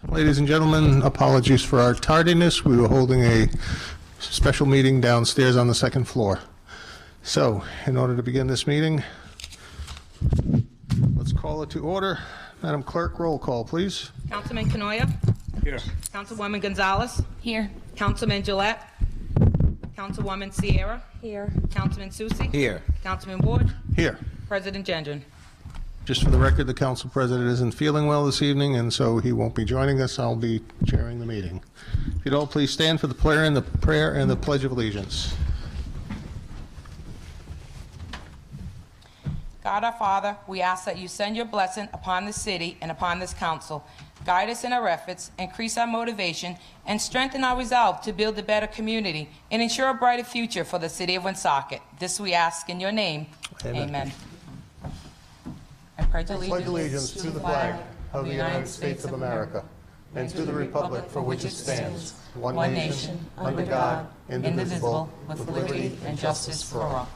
Ladies and gentlemen, apologies for our tardiness. We were holding a special meeting downstairs on the second floor. So, in order to begin this meeting, let's call it to order. Madam Clerk, roll call, please. Councilman Canoia? Here. Councilwoman Gonzalez? Here. Councilman Gillette? Councilwoman Sierra? Here. Councilman Susi? Here. Councilman Ward? Here. President Gendron? Just for the record, the council president isn't feeling well this evening, and so he won't be joining us. I'll be chairing the meeting. If you'd all please stand for the prayer and the Pledge of Allegiance. God our Father, we ask that you send your blessing upon this city and upon this council. Guide us in our efforts, increase our motivation, and strengthen our resolve to build a better community and ensure a brighter future for the city of Woonsocket. This we ask in your name. Amen. I pledge Allegiance to the flag of the United States of America and to the republic for which it stands, one nation, under God, indivisible, with liberty and justice for all.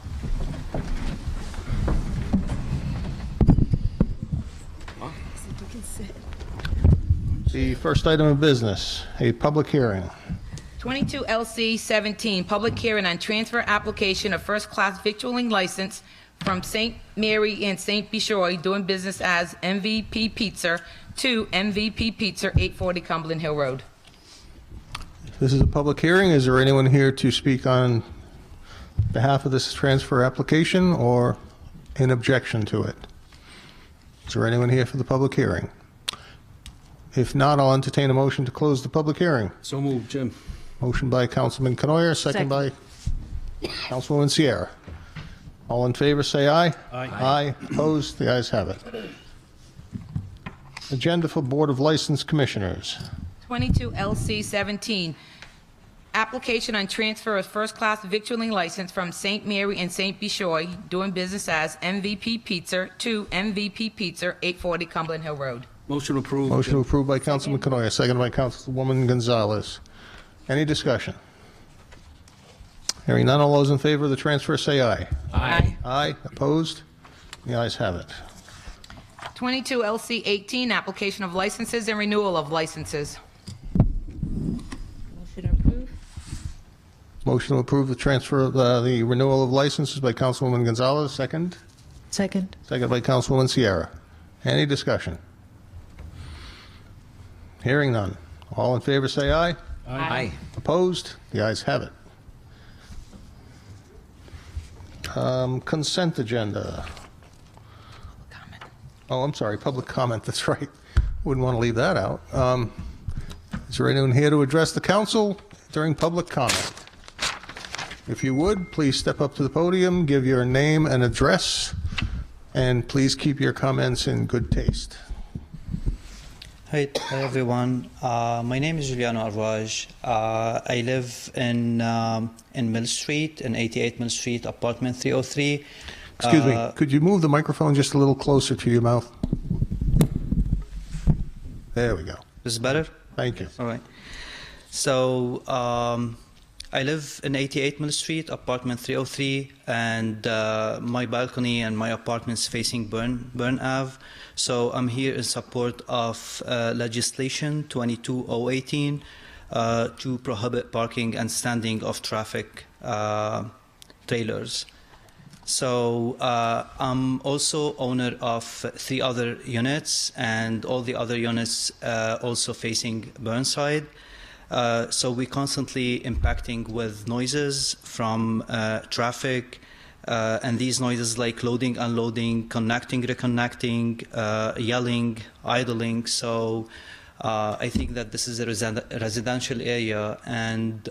The first item of business, a public hearing. 22 LC 17, public hearing on transfer application of first-class victualling license from St. Mary and St. Bishoy, doing business as MVP Pizza, to MVP Pizza, 840 Cumberland Hill Road. This is a public hearing. Is there anyone here to speak on behalf of this transfer application or in objection to it? Is there anyone here for the public hearing? If not, I'll entertain a motion to close the public hearing. So moved, Jim. Motion by Councilman Canoia, second by Councilwoman Sierra. All in favor, say aye. Aye. Aye. Opposed? The ayes have it. Agenda for Board of License Commissioners. 22 LC 17, application on transfer of first-class victualling license from St. Mary and St. Bishoy, doing business as MVP Pizza, to MVP Pizza, 840 Cumberland Hill Road. Motion approved. Motion approved by Councilman Canoia, second by Councilwoman Gonzalez. Any discussion? Hearing none, all those in favor of the transfer say aye. Aye. Aye. Opposed? The ayes have it. 22 LC 18, application of licenses and renewal of licenses. Motion approved. Motion to approve the transfer of the renewal of licenses by Councilwoman Gonzalez, second. Second. Second by Councilwoman Sierra. Any discussion? Hearing none. All in favor say aye. Aye. Opposed? The ayes have it. Consent agenda. Oh, I'm sorry, public comment, that's right. Wouldn't want to leave that out. Is there anyone here to address the council during public comment? If you would, please step up to the podium, give your name and address, and please keep your comments in good taste. Hi everyone. My name is Giuliano Arvaj. I live in Mill Street, in 88 Mill Street, apartment 303. Excuse me, could you move the microphone just a little closer to your mouth? There we go. Is this better? Thank you. All right. So I live in 88 Mill Street, apartment 303, and my balcony and my apartment is facing Burn Ave. So I'm here in support of legislation 22018 to prohibit parking and standing of traffic trailers. So I'm also owner of 3 other units, and all the other units also facing Burnside. So we're constantly impacting with noises from traffic, and these noises like loading, unloading, connecting, reconnecting, yelling, idling. So I think that this is a residential area, and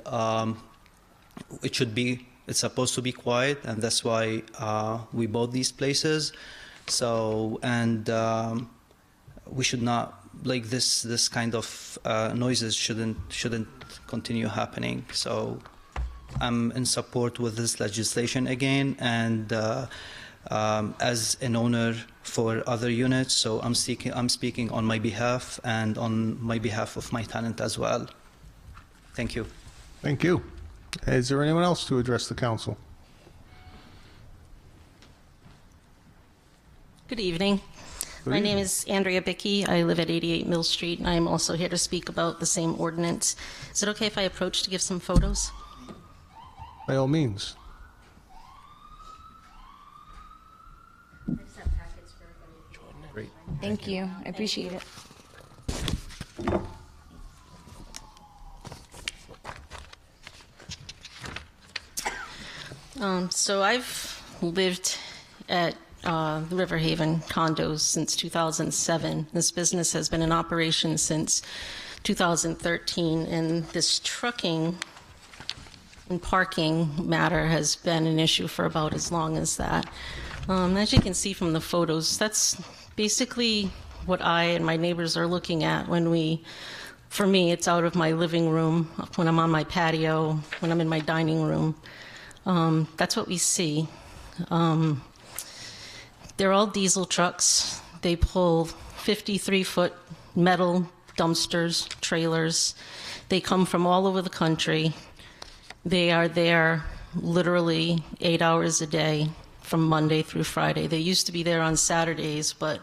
it's supposed to be quiet, and that's why we bought these places. So, and we should not, like this kind of noises shouldn't continue happening. So I'm in support with this legislation again, and as an owner for other units, so I'm speaking on my behalf and on my behalf of my tenant as well. Thank you. Thank you. Is there anyone else to address the council? Good evening. My name is Andrea Bickey. I live at 88 Mill Street, and I am also here to speak about the same ordinance. Is it okay if I approach to give some photos? By all means. Thank you. I appreciate it. So I've lived at the River Haven condos since 2007. This business has been in operation since 2013, and this trucking and parking matter has been an issue for about as long as that. As you can see from the photos, that's basically what I and my neighbors are looking at for me, it's out of my living room, when I'm on my patio, when I'm in my dining room. That's what we see. They're all diesel trucks. They pull 53-foot metal dumpsters, trailers. They come from all over the country. They are there literally 8 hours a day from Monday through Friday. They used to be there on Saturdays, but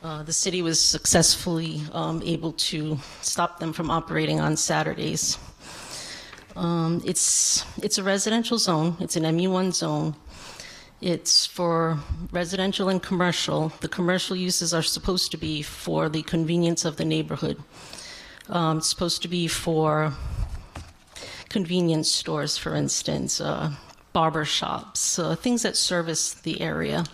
the city was successfully able to stop them from operating on Saturdays. It's a residential zone. It's an MU1 zone. It's for residential and commercial. The commercial uses are supposed to be for the convenience of the neighborhood. It's supposed to be for convenience stores, for instance, barber shops, things that service the area.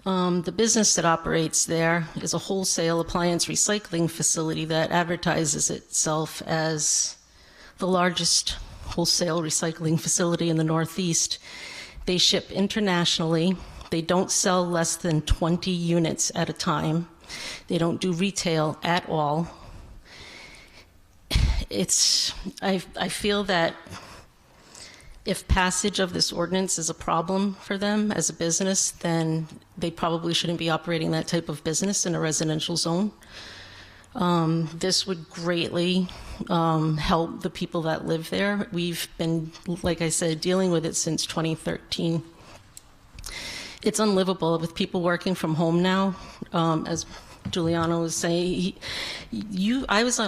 The business that operates there is a wholesale appliance recycling facility that advertises itself as the largest wholesale recycling facility in the Northeast. They ship internationally. They don't sell less than 20 units at a time. They don't do retail at all. I feel that if passage of this ordinance is a problem for them as a business, then they probably shouldn't be operating that type of business in a residential zone. This would greatly help the people that live there. We've been, like I said, dealing with it since 2013. It's unlivable with people working from home now. As Giuliano was saying, I was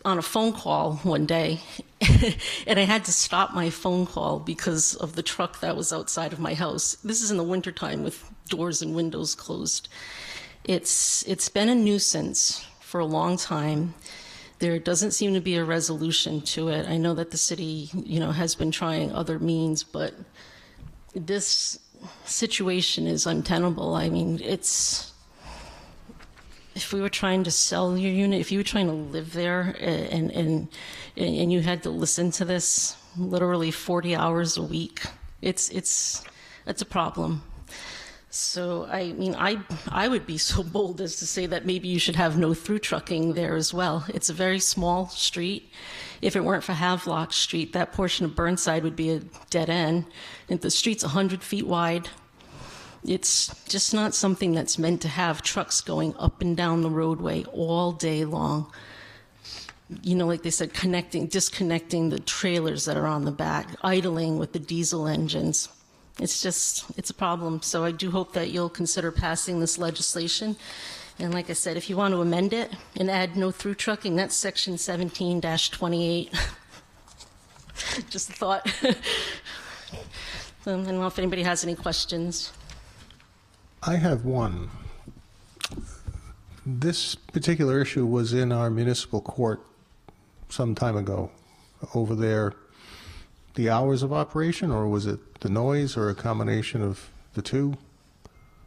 on a phone call one day, and I had to stop my phone call because of the truck that was outside of my house. This is in the wintertime with doors and windows closed. It's been a nuisance for a long time. There doesn't seem to be a resolution to it. I know that the city, has been trying other means, but this situation is untenable. I mean, if we were trying to sell your unit, if you were trying to live there and you had to listen to this literally 40 hours a week, it's a problem. So, I mean, I would be so bold as to say that maybe you should have no through trucking there as well. It's a very small street. If it weren't for Havelock Street, that portion of Burnside would be a dead end. And the street's 100 feet wide. It's just not something that's meant to have trucks going up and down the roadway all day long. Like they said, disconnecting the trailers that are on the back, idling with the diesel engines. It's a problem. So I do hope that you'll consider passing this legislation. And like I said, if you want to amend it and add no through trucking, that's section 17-28. Just a thought. I don't know if anybody has any questions. I have one. This particular issue was in our municipal court some time ago. Over there, the hours of operation, or was it the noise, or a combination of the two?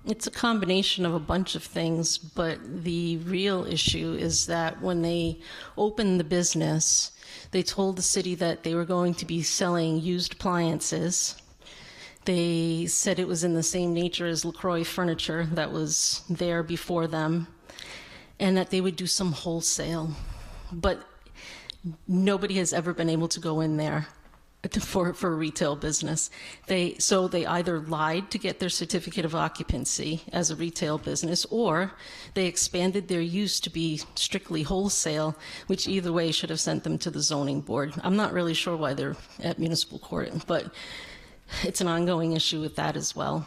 It's a combination of a bunch of things, but the real issue is that when they opened the business, they told the city that they were going to be selling used appliances. They said it was in the same nature as LaCroix Furniture that was there before them, and that they would do some wholesale. But nobody has ever been able to go in there for a retail business. So they either lied to get their certificate of occupancy as a retail business, or they expanded their use to be strictly wholesale, which either way should have sent them to the zoning board. I'm not really sure why they're at municipal court, but it's an ongoing issue with that as well.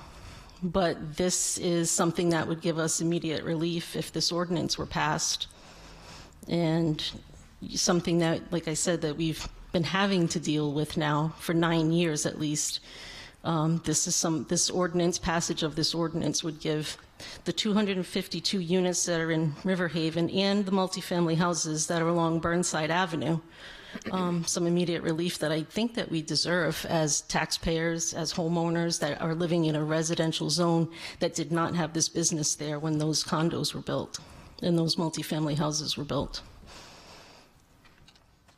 but this is something that would give us immediate relief if this ordinance were passed. And something that, like I said, that we've been having to deal with now for 9 years at least. This ordinance, passage of this ordinance would give the 252 units that are in Riverhaven and the multifamily houses that are along Burnside Avenue some immediate relief that I think that we deserve as taxpayers, as homeowners that are living in a residential zone that did not have this business there when those condos were built and those multifamily houses were built.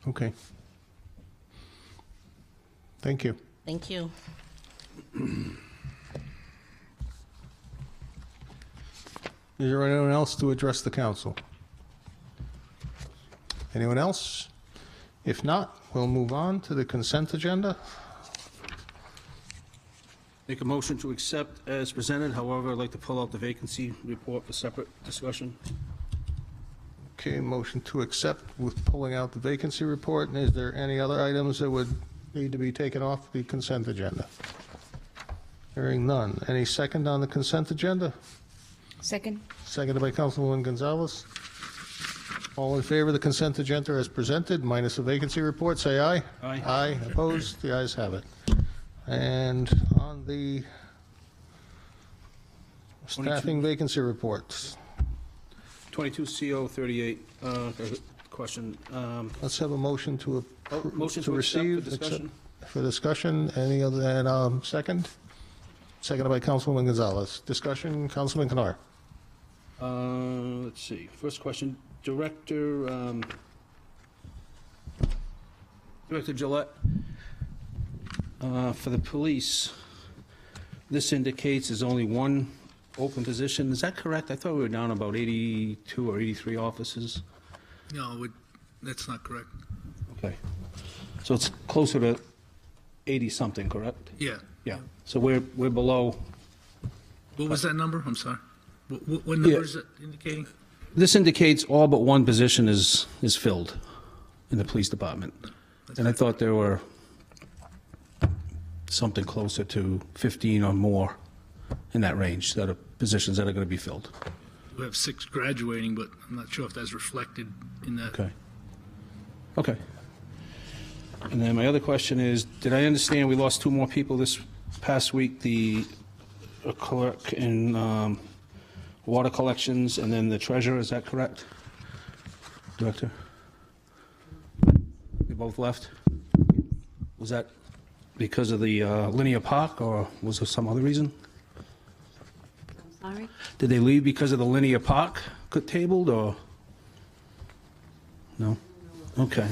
Okay. Thank you. Thank you. Is there anyone else to address the council? Anyone else? If not, we'll move on to the consent agenda. Make a motion to accept as presented. However, I'd like to pull out the vacancy report for separate discussion. Okay, motion to accept with pulling out the vacancy report. And is there any other items that would need to be taken off the consent agenda? Hearing none. Any second on the consent agenda? Second. Seconded by Councilwoman Gonzalez. All in favor of the consent agenda as presented, minus the vacancy report, say aye. Aye. Aye. Opposed? The ayes have it. And on the staffing vacancy reports, 22 CO 38, question. let's have a motion to Motion to to accept for receive. discussion. For discussion. Any other than, second? Seconded by Councilwoman Gonzalez. Discussion, Councilman Canard. Let's see. First question, Director Gillette. For the police, this indicates there's only one open position. Is that correct? I thought we were down about 82 or 83 offices. No, that's not correct. Okay. So it's closer to 80-something, correct? Yeah. Yeah. So we're below. What was that number? I'm sorry. What number is it indicating? This indicates all but one position is filled in the police department. And I thought there were something closer to 15 or more in that range that are positions that are going to be filled. We have 6 graduating, but I'm not sure if that's reflected in that. Okay. Okay. And then my other question is, did I understand we lost 2 more people this past week, the clerk in water collections and then the treasurer, is that correct? Director? They both left? Was that because of the linear park, or was there some other reason? I'm sorry? Did they leave because of the linear park got tabled, or? No? Okay.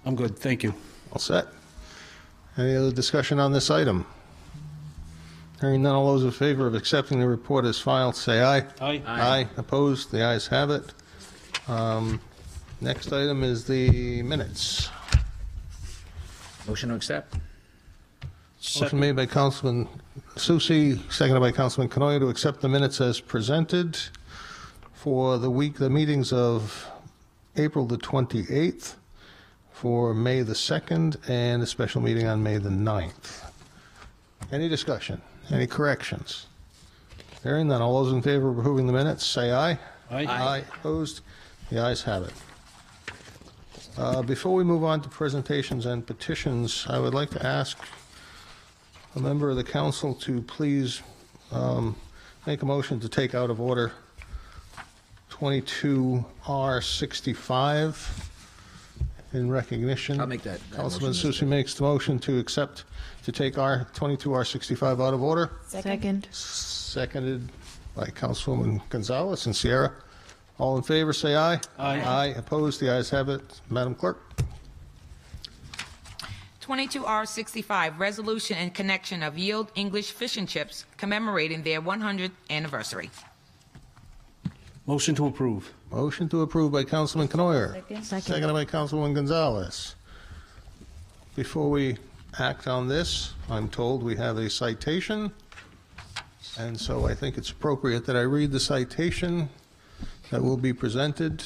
I'm good, thank you. All set. Any other discussion on this item? Hearing none, all those in favor of accepting the report as filed, say aye. Aye. Aye. Opposed? The ayes have it. Next item is the minutes. Motion to accept? Motion made by Councilman Susi, seconded by Councilman Canoia to accept the minutes as presented for the meetings of April the 28th, for May the 2nd, and a special meeting on May the 9th. Any discussion? Any corrections? Hearing none, all those in favor of approving the minutes, say aye. Aye. Aye. Opposed? The ayes have it. Before we move on to presentations and petitions, I would like to ask a member of the council to please make a motion to take out of order 22R65 in recognition. I'll make that Councilman motion, Mr. Susi makes the motion to take our 22R65 out of order. Second. Seconded by Councilwoman Gonzalez and Sierra. All in favor, say aye. Aye. Aye. Opposed? The ayes have it. Madam Clerk. 22R65, resolution in connection of Yield English Fish and Chips commemorating their 100th anniversary. Motion to approve. Motion to approve by Councilman Canoyer. Second. Seconded by Councilwoman Gonzalez. Before we act on this, I'm told we have a citation, and so I think it's appropriate that I read the citation that will be presented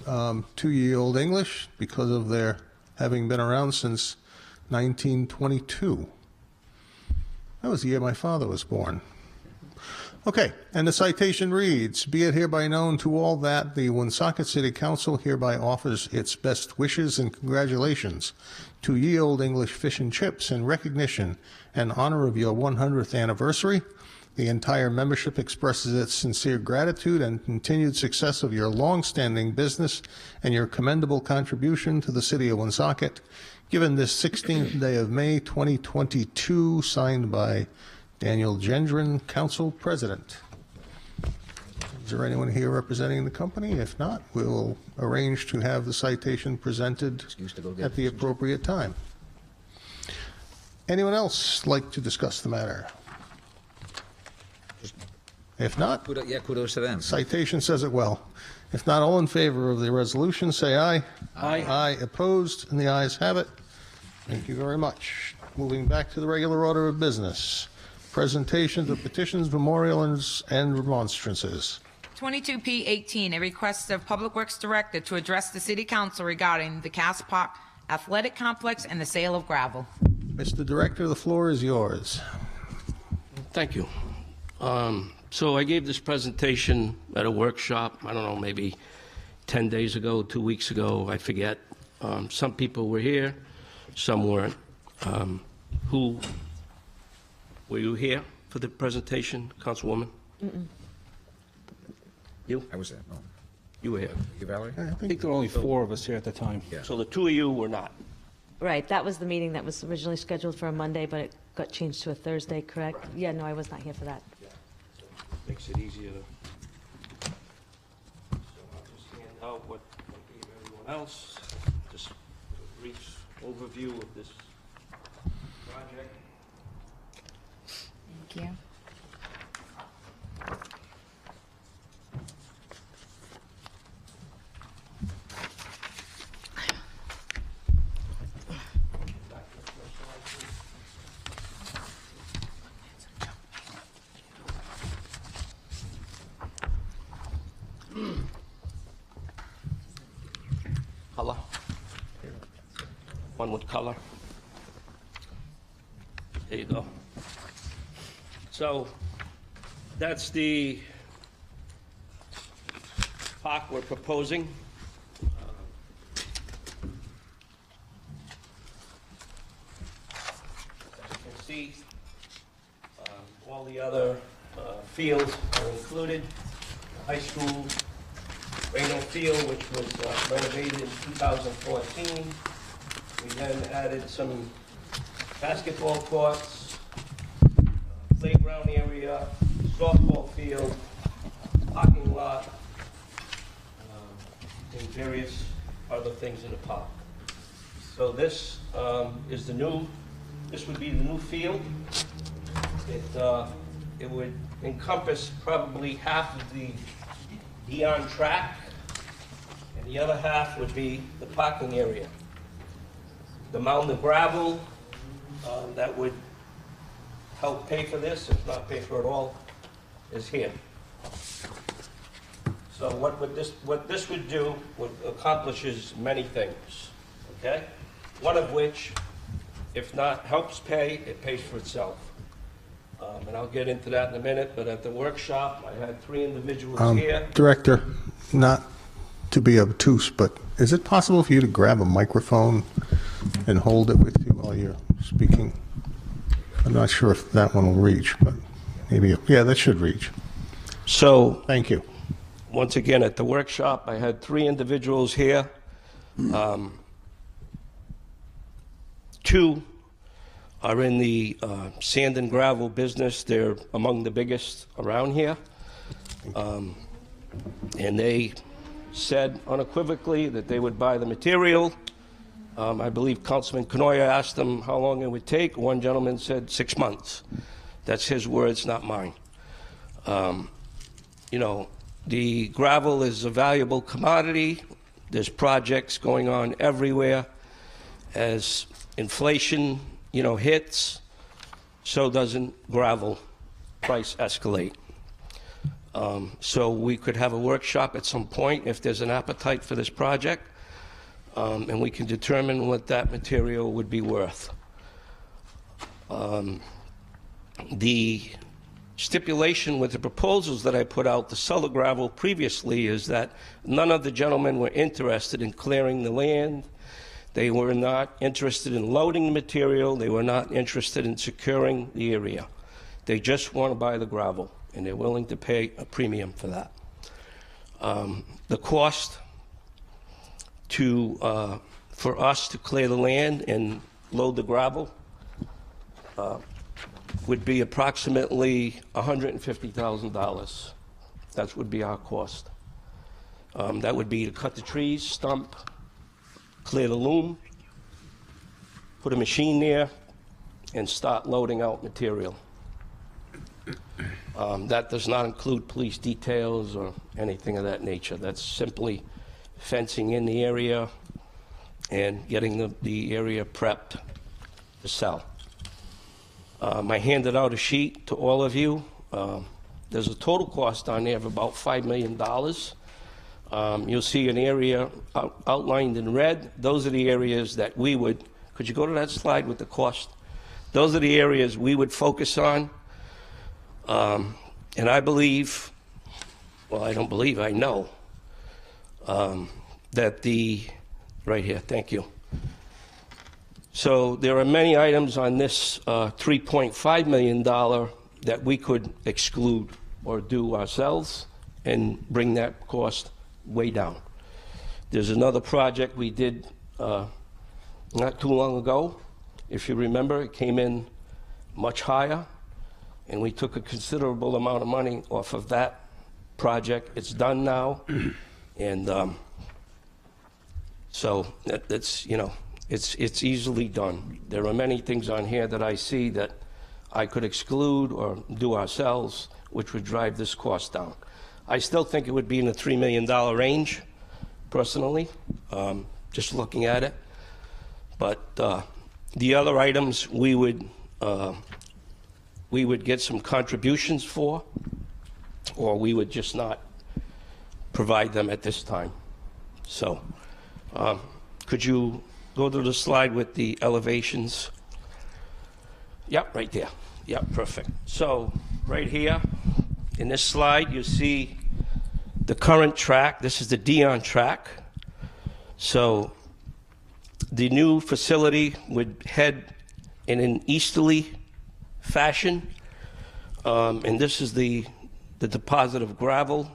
to Yield English because of their having been around since 1922. That was the year my father was born. Okay, and the citation reads, be it hereby known to all that the Woonsocket City Council hereby offers its best wishes and congratulations to Ye Olde English Fish and Chips in recognition and honor of your 100th anniversary. The entire membership expresses its sincere gratitude and continued success of your long-standing business and your commendable contribution to the city of Woonsocket, given this 16th day of May, 2022, signed by Daniel Gendron, Council President. Is there anyone here representing the company? If not, we'll arrange to have the citation presented at the appropriate time. Anyone else like to discuss the matter? If not, Yeah, kudos to them. citation says it well. If not, all in favor of the resolution, say aye. Aye. Aye, opposed, and the ayes have it. Thank you very much. Moving back to the regular order of business. Presentations of petitions, memorials, and remonstrances. 22P18, a request of Public Works Director to address the City Council regarding the Cass Park Athletic Complex and the sale of gravel. Mr. Director, the floor is yours. Thank you. So I gave this presentation at a workshop, I don't know, maybe 10 days ago, 2 weeks ago, I forget. Some people were here, some weren't. Were you here for the presentation, Councilwoman? You? I was there, no. You were here. You, Valerie? I think there were only 4 of us here at the time. Yeah. So the 2 of you were not. Right, that was the meeting that was originally scheduled for a Monday, but it got changed to a Thursday, correct? Yeah, no, I was not here for that. Makes it easier to... So I'll just hand out what I gave everyone else. Just a brief overview of this project. Thank you. Color. One with color. There you go. So that's the park we're proposing. As you can see, all the other fields are included. The high school, Reno Field, which was renovated in 2014. We then added some basketball courts, playground area, softball field, parking lot, and various other things in the park. So this is the new, this would be the new field. It would encompass probably half of the Eon track, and the other half would be the parking area. The mound of gravel that would help pay for this, if not pay for it all, is here. So what this would do, accomplishes many things, okay? One of which, if not helps pay, it pays for itself. And I'll get into that in a minute, but at the workshop, I had 3 individuals here. Director, not to be obtuse, but is it possible for you to grab a microphone and hold it with you while you're speaking? I'm not sure if that one will reach, but maybe, yeah, that should reach. So, Thank you. once again, at the workshop, I had 3 individuals here. 2 are in the sand and gravel business. They're among the biggest around here. And they said unequivocally that they would buy the material. I believe Councilman Canoia asked them how long it would take. One gentleman said 6 months. That's his words, not mine. You know, the gravel is a valuable commodity. There's projects going on everywhere. As inflation, you know, hits, so doesn't gravel price escalate. So we could have a workshop at some point if there's an appetite for this project, and we can determine what that material would be worth. The stipulation with the proposals that I put out to sell the gravel previously is that none of the gentlemen were interested in clearing the land. They were not interested in loading the material. They were not interested in securing the area. They just want to buy the gravel, and they're willing to pay a premium for that. The cost for us to clear the land and load the gravel would be approximately $150,000. That would be our cost. That would be to cut the trees, stump, clear the loom, put a machine there, and start loading out material. That does not include police details or anything of that nature. That's simply fencing in the area and getting the area prepped to sell. I handed out a sheet to all of you. There's a total cost on there of about $5 million. You'll see an area outlined in red. Those are the areas that we would, could you go to that slide with the cost? Those are the areas we would focus on. And I believe, well, I don't believe, I know, that right here, thank you. So there are many items on this $3.5 million that we could exclude or do ourselves and bring that cost way down. There's another project we did not too long ago. If you remember, it came in much higher, and we took a considerable amount of money off of that project. It's done now, and so that's, you know, it's easily done. There are many things on here that I see that I could exclude or do ourselves, which would drive this cost down. I still think it would be in the $3 million range, personally, just looking at it. But the other items we would get some contributions for, or we would just not provide them at this time. So could you go to the slide with the elevations? Yep, right there. Yep, perfect. So right here in this slide, you see the current track. This is the Dion track. So the new facility would head in an easterly fashion, and this is the deposit of gravel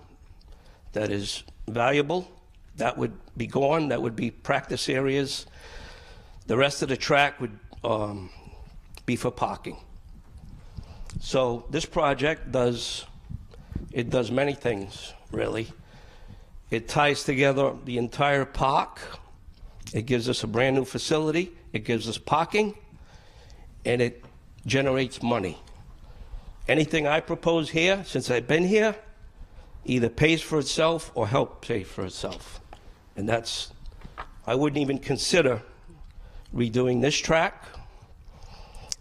that is valuable. That would be gone. That would be practice areas. The rest of the track would be for parking. So this project does many things, really. It ties together the entire park. It gives us a brand new facility. It gives us parking, and it generates money. Anything I propose here, since I've been here, either pays for itself or helps pay for itself. And that's, I wouldn't even consider redoing this track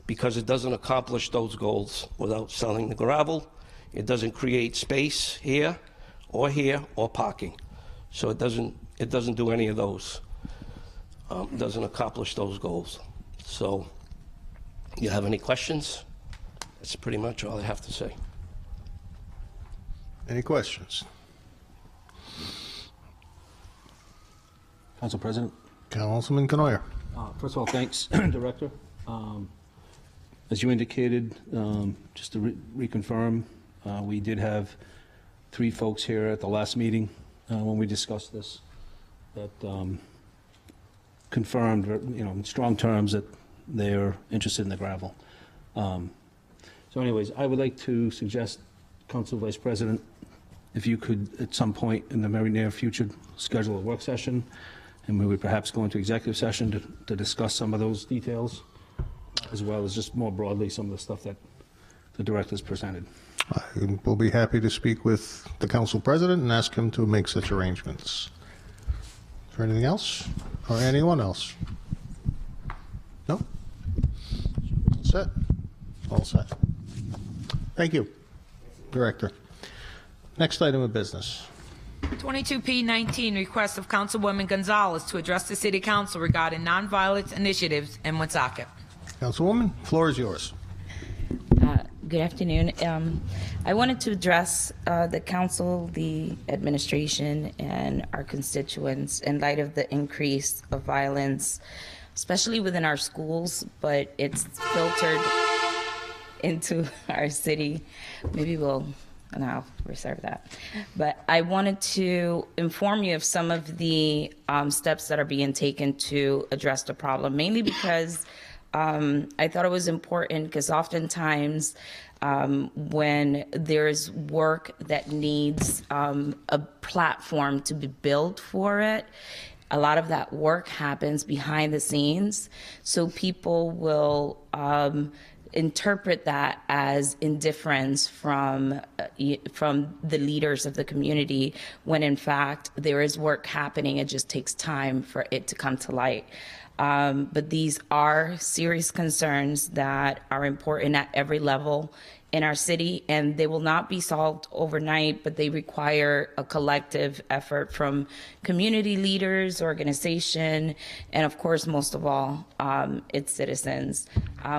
because it doesn't accomplish those goals without selling the gravel. It doesn't create space here or parking. So it doesn't do any of those. It doesn't accomplish those goals. So you have any questions? That's pretty much all I have to say. Any questions? Council President. Councilman Canoyer. First of all, thanks, Director. As you indicated, just to reconfirm, we did have 3 folks here at the last meeting when we discussed this that confirmed, you know, in strong terms that they're interested in the gravel. So anyways, I would like to suggest, Council Vice President, if you could at some point in the very near future schedule a work session, and we would perhaps go into executive session to discuss some of those details, as well as just more broadly some of the stuff that the director's presented. I will be happy to speak with the council president and ask him to make such arrangements. Is there anything else or anyone else? No? All set? All set. Thank you, Director. Next item of business. 22P19, request of Councilwoman Gonzalez to address the City Council regarding nonviolence initiatives in Woonsocket. Councilwoman, floor is yours. Good afternoon. I wanted to address the council, the administration, and our constituents in light of the increase of violence, especially within our schools, but it's filtered into our city. Maybe I'll reserve that. But I wanted to inform you of some of the steps that are being taken to address the problem, mainly because I thought it was important because oftentimes when there's work that needs a platform to be built for it, a lot of that work happens behind the scenes. So people will interpret that as indifference from the leaders of the community, when in fact there is work happening. It just takes time for it to come to light. But these are serious concerns that are important at every level in our city, and they will not be solved overnight, but they require a collective effort from community leaders, organization, and of course, most of all, its citizens. I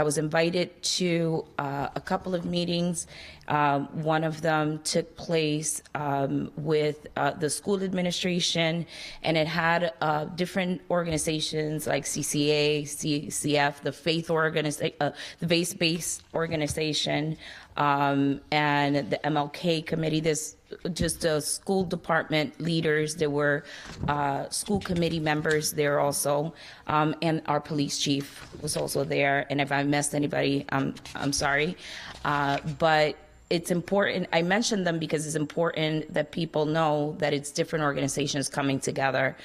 was invited to a couple of meetings. One of them took place with the school administration, and it had different organizations like CCA, CCF, the the faith-based organization, and the MLK committee. There's just school department leaders. There were school committee members there also, and our police chief was also there. And if I missed anybody, I'm sorry. But it's important. I mentioned them because it's important that people know that it's different organizations coming together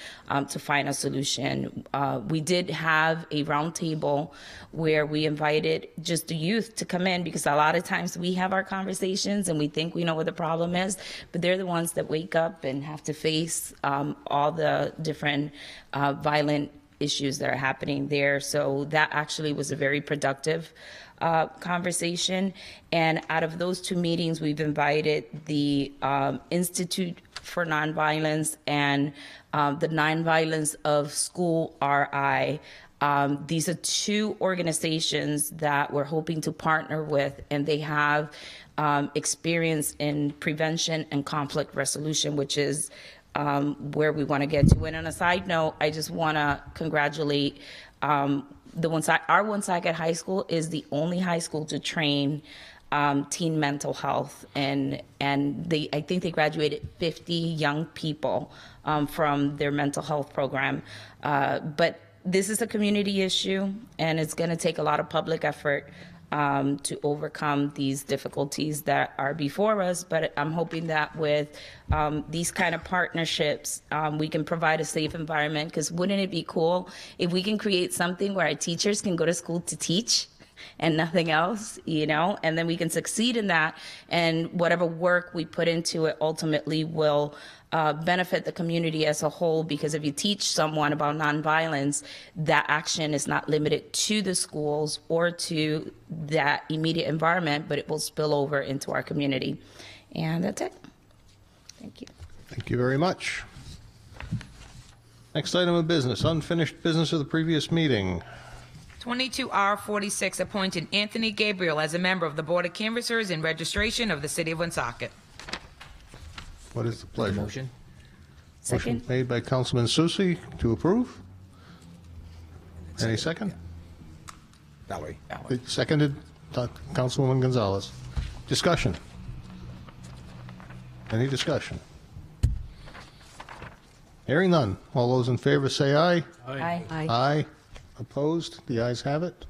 to find a solution. We did have a roundtable where we invited just the youth to come in, because a lot of times we have our conversations and we think we know what the problem is, but they're the ones that wake up and have to face all the different violent issues that are happening there. So that actually was a very productive conversation. And out of those two meetings, we've invited the Institute for Nonviolence and the Nonviolence of School RI. These are two organizations that we're hoping to partner with, and they have experience in prevention and conflict resolution, which is where we want to get to. And on a side note, I just want to congratulate our Woonsocket High School is the only high school to train teen mental health, and I think they graduated 50 young people from their mental health program. But this is a community issue, and it's going to take a lot of public effort to overcome these difficulties that are before us. But I'm hoping that with these kind of partnerships, we can provide a safe environment, because wouldn't it be cool if we can create something where our teachers can go to school to teach and nothing else, and then we can succeed in that, and whatever work we put into it ultimately will benefit the community as a whole. Because if you teach someone about nonviolence, that action is not limited to the schools or to that immediate environment, but it will spill over into our community. And that's it. Thank you. Thank you very much. Next item of business, unfinished business of the previous meeting. 22R46, appointed Anthony Gabriel as a member of the Board of Canvassers and Registration of the City of Woonsocket. What is the pleasure? Motion? Motion made by Councilman Susi to approve. Any second? Valerie. Seconded, Councilwoman Gonzalez. Discussion. Any discussion? Hearing none. All those in favor say aye. Aye. Aye. Opposed? The ayes have it.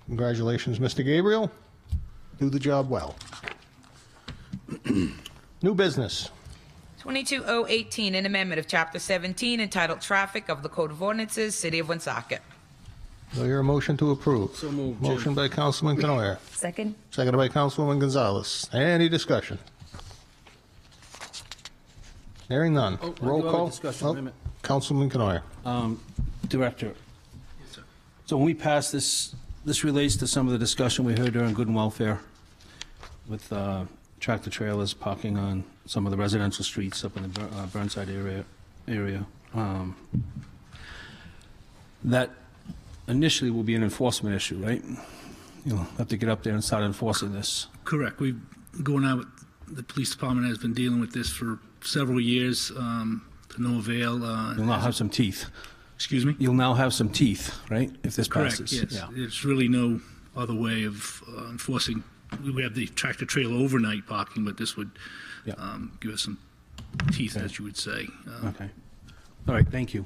Congratulations, Mr. Gabriel. Do the job well. New business. 22018, an amendment of Chapter 17 entitled Traffic of the Code of Ordinances, City of Woonsocket. Do I hear a motion to approve? So moved. Motion by Councilman Canoyer. Second? Seconded by Councilwoman Gonzalez. Any discussion? Hearing none. Oh, I Roll do have a call. discussion. Wait a minute. Councilman Canoyer. Director. So when we pass this relates to some of the discussion we heard during Good and Welfare with tractor trailers parking on some of the residential streets up in the Burnside area. That initially will be an enforcement issue, right? you'll have to get up there and start enforcing this. Correct. We've going out with the police department has been dealing with this for several years to no avail. You'll now have some teeth. Excuse me? You'll now have some teeth, right, if this Correct, passes? yes. Yeah. There's really no other way of enforcing. We have the tractor trailer overnight parking, but this would Yeah. give us some teeth, as you would say. Okay. All right, thank you.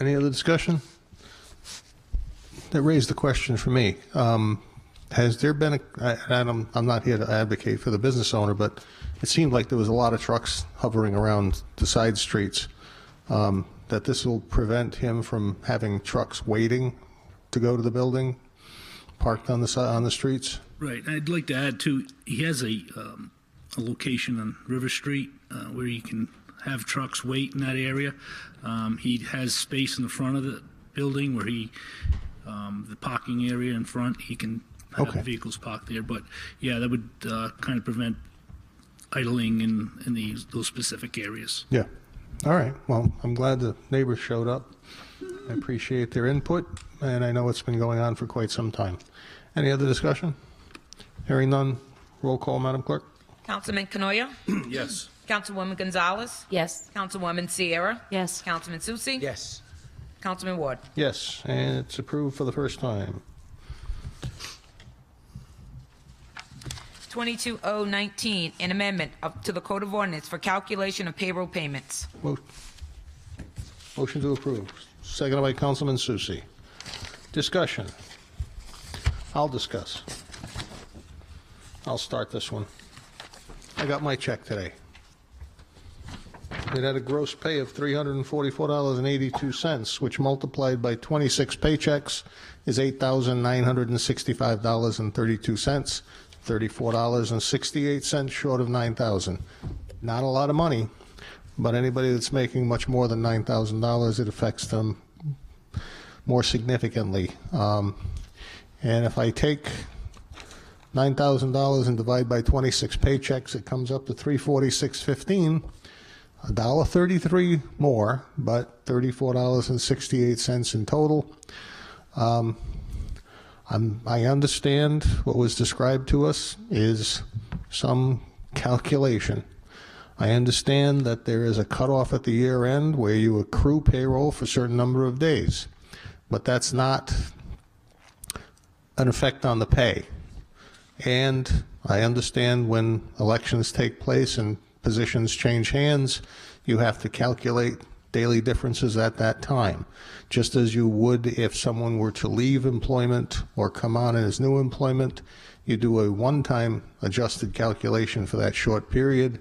Any other discussion? That raised the question for me. Has there been I'm not here to advocate for the business owner, but it seemed like there was a lot of trucks hovering around the side streets, that this will prevent him from having trucks waiting to go to the building, parked on the streets? Right. I'd like to add, too, he has a location on River Street where he can have trucks wait in that area. He has space in the front of the building where the parking area in front, he can have vehicles parked there. But, yeah, that would kind of prevent idling in those specific areas. Yeah. All right. Well, I'm glad the neighbors showed up. I appreciate their input, and I know it's been going on for quite some time. Any other discussion? Hearing none, roll call, Madam Clerk. Councilman Canoia? Yes. Councilwoman Gonzalez? Yes. Councilwoman Sierra? Yes. Councilman Susie? Yes. Councilman Ward? Yes, and it's approved for the first time. 22019, an amendment to the Code of Ordinance for calculation of payroll payments. Motion to approve. Seconded by Councilman Susie. Discussion. I'll discuss. I'll start this one. I got my check today. It had a gross pay of $344.82, which multiplied by 26 paychecks is $8,965.32, $34.68 short of $9,000. Not a lot of money, but anybody that's making much more than $9,000, it affects them more significantly. And if I take $9,000 and divide by 26 paychecks, it comes up to $346.15, $1.33 more, but $34.68 in total. I understand what was described to us is some calculation. I understand that there is a cutoff at the year end where you accrue payroll for a certain number of days, but that's not an effect on the pay. And I understand when elections take place and positions change hands, you have to calculate daily differences at that time, just as you would if someone were to leave employment or come on in as new employment. You do a one-time adjusted calculation for that short period.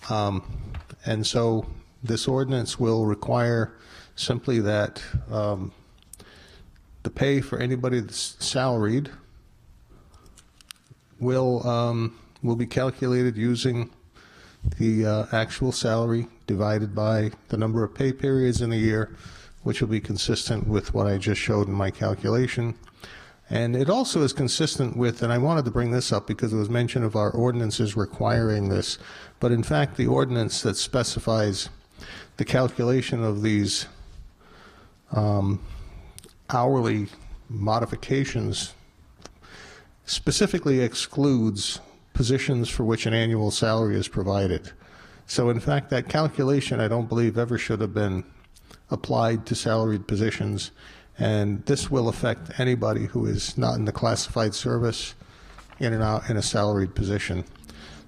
And so this ordinance will require simply that the pay for anybody that's salaried will be calculated using the actual salary divided by the number of pay periods in a year, which will be consistent with what I just showed in my calculation. And it also is consistent with, and I wanted to bring this up because it was mention of our ordinances requiring this, but in fact the ordinance that specifies the calculation of these hourly modifications specifically excludes positions for which an annual salary is provided. So in fact, that calculation I don't believe ever should have been applied to salaried positions, and this will affect anybody who is not in the classified service in and out in a salaried position.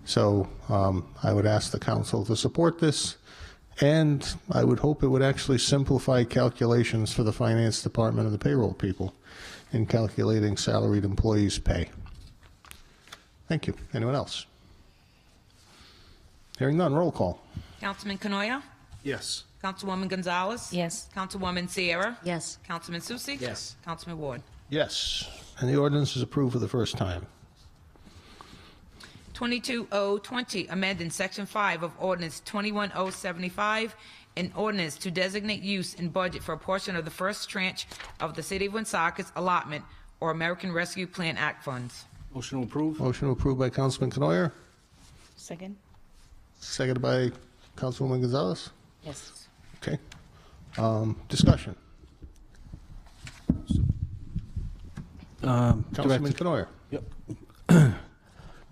So I would ask the council to support this, and I would hope it would actually simplify calculations for the finance department and the payroll people in calculating salaried employees' pay. Thank you. Anyone else? Hearing none, roll call. Councilman Canoia? Yes. Councilwoman Gonzalez? Yes. Councilwoman Sierra? Yes. Councilman Susie? Yes. Councilman Ward? Yes, and the ordinance is approved for the first time. 22020, amending Section 5 of Ordinance 21075, an ordinance to designate use in budget for a portion of the first tranche of the City of Woonsocket's allotment or American Rescue Plan Act funds. Motion to approve? Motion approved by Councilman Canoyer, Second? seconded by Councilwoman Gonzalez. Yes. Okay. Discussion. Councilman Canoyer. Yep.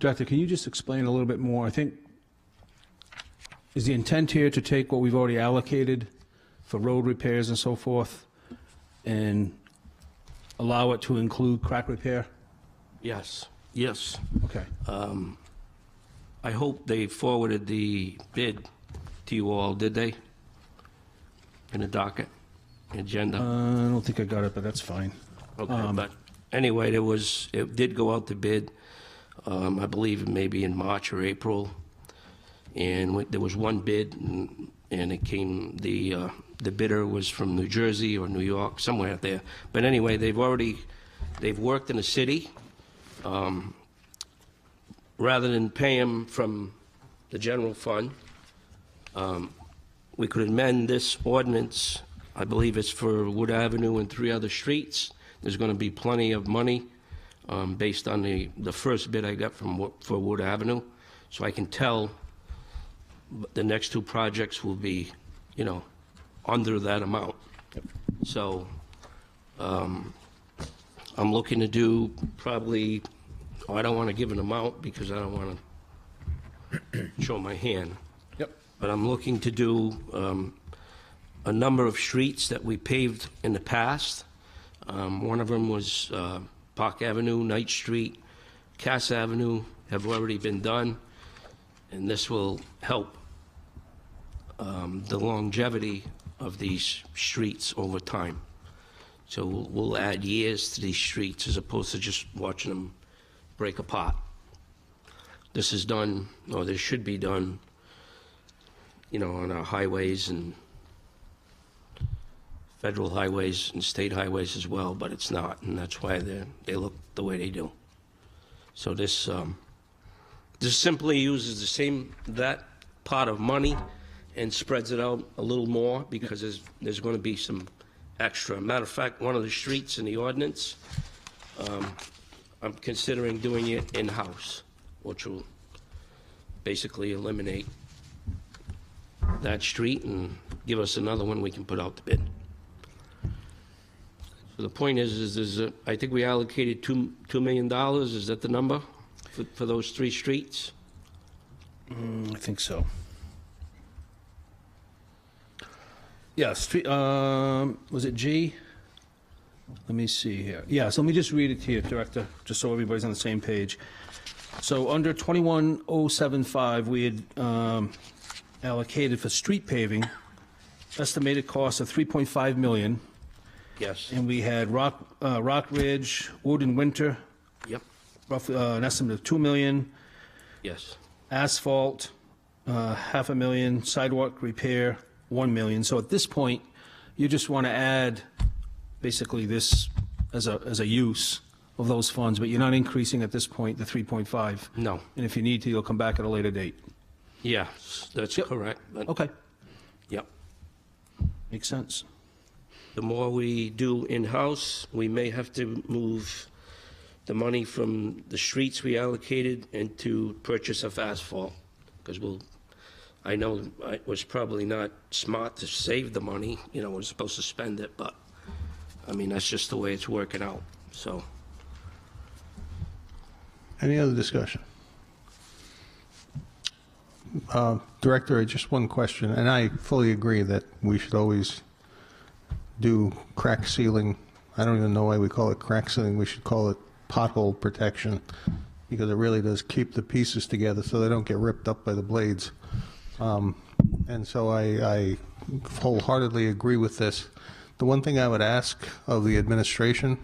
Director, can you just explain a little bit more? I think, is the intent here to take what we've already allocated for road repairs and so forth and allow it to include crack repair? Yes, yes. Okay. I hope they forwarded the bid to you all, did they? In the docket, agenda? I don't think I got it, but that's fine. Okay, but anyway, it did go out to bid, I believe maybe in March or April. And there was one bid, and it came, the bidder was from New Jersey or New York, somewhere out there. But anyway, they've worked in the city. Rather than pay them from the general fund, we could amend this ordinance. I believe it's for Wood Avenue and 3 other streets. There's going to be plenty of money based on the first bid I got for Wood Avenue. So I can tell the next 2 projects will be, under that amount. So I'm looking to do probably, I don't want to give an amount because I don't want to show my hand. Yep. But I'm looking to do a number of streets that we paved in the past. One of them was Park Avenue, Knight Street, Cass Avenue have already been done, and this will help the longevity of these streets over time. So we'll add years to these streets as opposed to just watching them break apart. This is done, or this should be done, on our highways and federal highways and state highways as well, but it's not, and that's why they look the way they do. So this simply uses that pot of money and spreads it out a little more because there's going to be some extra. Matter of fact, one of the streets in the ordinance, I'm considering doing it in-house, which will basically eliminate that street and give us another one we can put out to bid. So the point is I think we allocated $2 million. Is that the number for those 3 streets? I think so. Yeah, was it G? Let me see here. Yeah, so let me just read it to you, Director, just so everybody's on the same page. So under 21075, we had allocated for street paving, estimated cost of $3.5 million. Yes. And we had Rock Ridge, Wood and Winter, Yep. roughly an estimate of $2 million. Yes. Asphalt, $500,000, sidewalk repair, $1 million. So at this point, you just want to add basically this as a use of those funds, but you're not increasing at this point the 3.5. No. And if you need to, you'll come back at a later date. Yes, that's correct. But, Okay, Yep. makes sense. The more we do in-house, we may have to move the money from the streets we allocated into purchase of asphalt, because I know it was probably not smart to save the money, we're supposed to spend it, but, that's just the way it's working out, so. Any other discussion? Director, just one question, and I fully agree that we should always do crack sealing. I don't even know why we call it crack sealing. We should call it pothole protection, because it really does keep the pieces together so they don't get ripped up by the blades. And so I wholeheartedly agree with this. The one thing I would ask of the administration,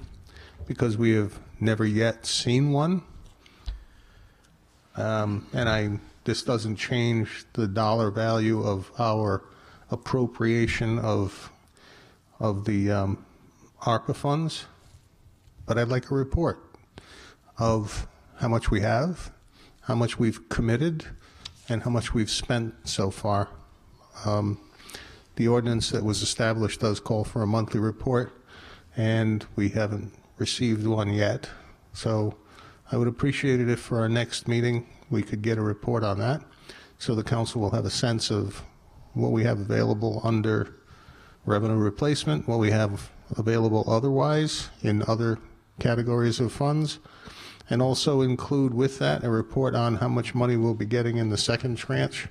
because we have never yet seen one, this doesn't change the dollar value of our appropriation of the ARPA funds, but I'd like a report of how much we have, how much we've committed, and how much we've spent so far. The ordinance that was established does call for a monthly report, and we haven't received one yet. So I would appreciate it if for our next meeting we could get a report on that, so the council will have a sense of what we have available under revenue replacement, what we have available otherwise in other categories of funds, and also include with that a report on how much money we'll be getting in the second tranche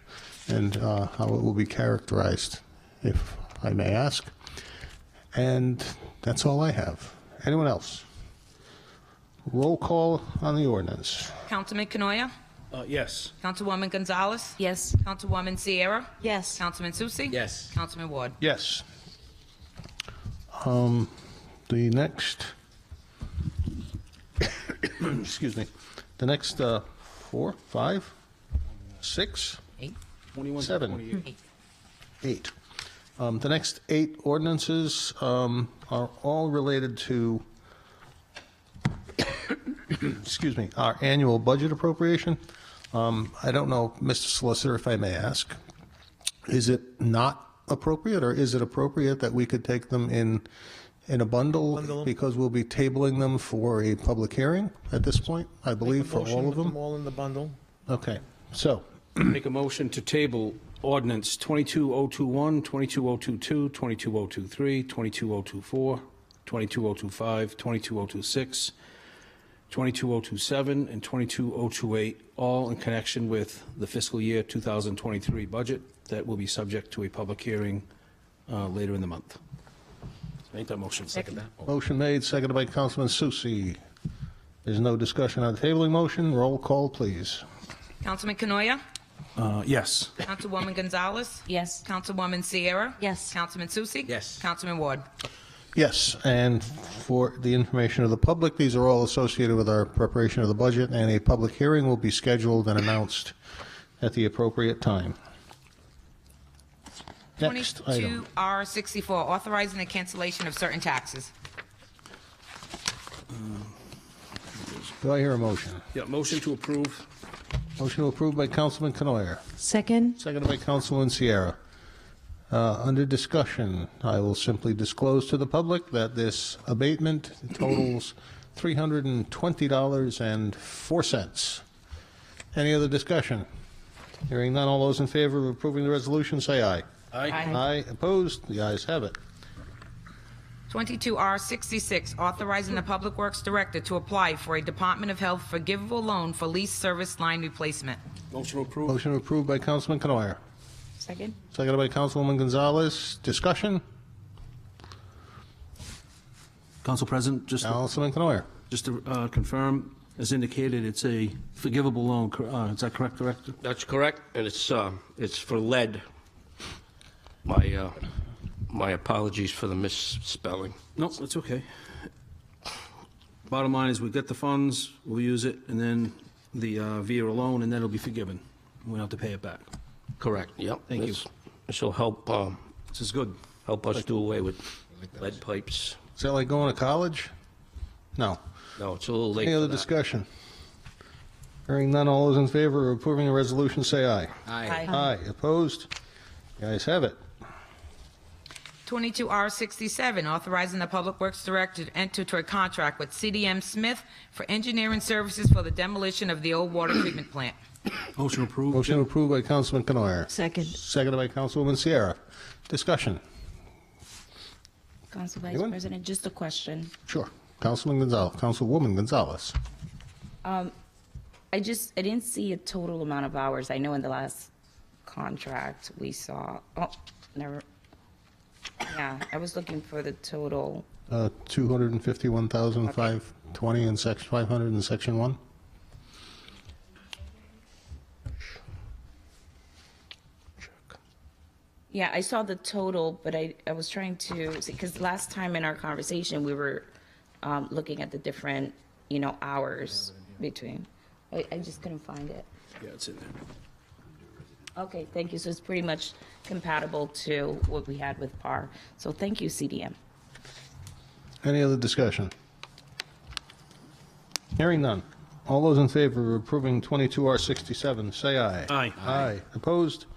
and how it will be characterized, if I may ask. And that's all I have. Anyone else? Roll call on the ordinance. Councilman Canoia? Yes. Councilwoman Gonzalez? Yes. Councilwoman Sierra? Yes. Councilman Susi? Yes. Councilman Ward? Yes. The next, excuse me, the next 4, 5, 6, 21 to 7, 28. 8. The next 8 ordinances are all related to, excuse me, our annual budget appropriation. I don't know, Mr. Solicitor, if I may ask, is it not appropriate, or is it appropriate that we could take them in a bundle? Because we'll be tabling them for a public hearing at this point, I believe, for all of them? All in the bundle. Okay, so, Make a motion to table ordinance 22021, 22022, 22023, 22024, 22025, 22026, 22027, and 22028, all in connection with the fiscal year 2023 budget that will be subject to a public hearing later in the month. Make that motion. Second that. motion made, seconded by Councilman Susi. There's no discussion on the tabling motion. Roll call, please. Councilman Canoia? Yes. Councilwoman Gonzalez? Yes. Councilwoman Sierra? Yes. Councilman Susi? Yes. Councilman Ward? Yes, and for the information of the public, these are all associated with our preparation of the budget, and a public hearing will be scheduled and announced at the appropriate time. Next item. 22R64, authorizing the cancellation of certain taxes. Do I hear a motion? Yeah, motion to approve. Motion approved by Councilman Canoyer, Second? seconded by Councilwoman Sierra. Under discussion, I will simply disclose to the public that this abatement totals $320.04. Any other discussion? Hearing none, all those in favor of approving the resolution, say aye. Aye. Aye. Opposed? The ayes have it. 22R66, authorizing the Public Works Director to apply for a Department of Health forgivable loan for lease service line replacement. Motion approved. Motion approved by Councilman Canoyer, Second? seconded by Councilwoman Gonzalez. Discussion? Council President, just Councilman Canoyer. to confirm, as indicated, it's a forgivable loan. Is that correct, Director? That's correct, and it's for lead. My apologies for the misspelling. No, that's okay. Bottom line is we get the funds, we'll use it, and then the via a loan, and then it'll be forgiven. We don't have to pay it back. Correct, yep. Thank you. This will help, This is good. help us do away with lead pipes. Is that like going to college? No. No, it's a little late Any for other that. discussion? Hearing none, all those in favor of approving the resolution, say aye. Aye. Aye. Opposed? The ayes have it. 22R67, authorizing the Public Works Director to enter into a contract with CDM Smith for engineering services for the demolition of the old water treatment plant. Motion approved. Motion approved by Councilman Canoyer, Second. seconded by Councilwoman Sierra. Discussion? Council Vice Anyone? President, just a question. Sure. Councilman Gonzalez, Councilwoman Gonzalez. I didn't see a total amount of hours. I know in the last contract we saw, yeah, I was looking for the total. 251,520 in section 500 in section 1. Yeah, I saw the total, but I was trying to see, because last time in our conversation, we were looking at the different, hours between. I just couldn't find it. Yeah, it's in there. Okay, thank you. So it's pretty much compatible to what we had with PAR. So thank you, CDM. Any other discussion? Hearing none. All those in favor of approving 22R67, say aye. Aye. Aye. Opposed?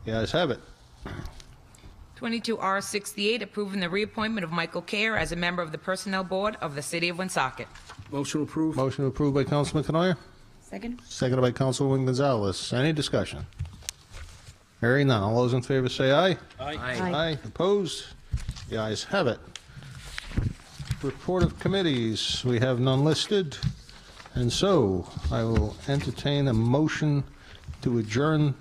The ayes have it. 22R68, approving the reappointment of Michael Kerr as a member of the Personnel Board of the City of Woonsocket. Motion approved. Motion approved by Councilman Canoyer, Second? seconded by Councilwoman Gonzalez. Any discussion? Hearing none. All those in favor say aye. Aye. Aye. Opposed? The ayes have it. report of committees. We have none listed. And so I will entertain a motion to adjourn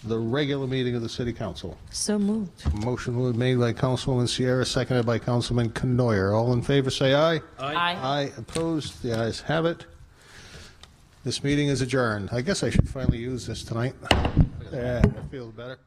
the regular meeting of the City Council. So moved. Motion was made by Councilwoman Sierra, seconded by Councilman Canoyer. All in favor, say aye. Aye. Aye. Opposed? The ayes have it. This meeting is adjourned. I guess I should finally use this tonight. Yeah, I feel better.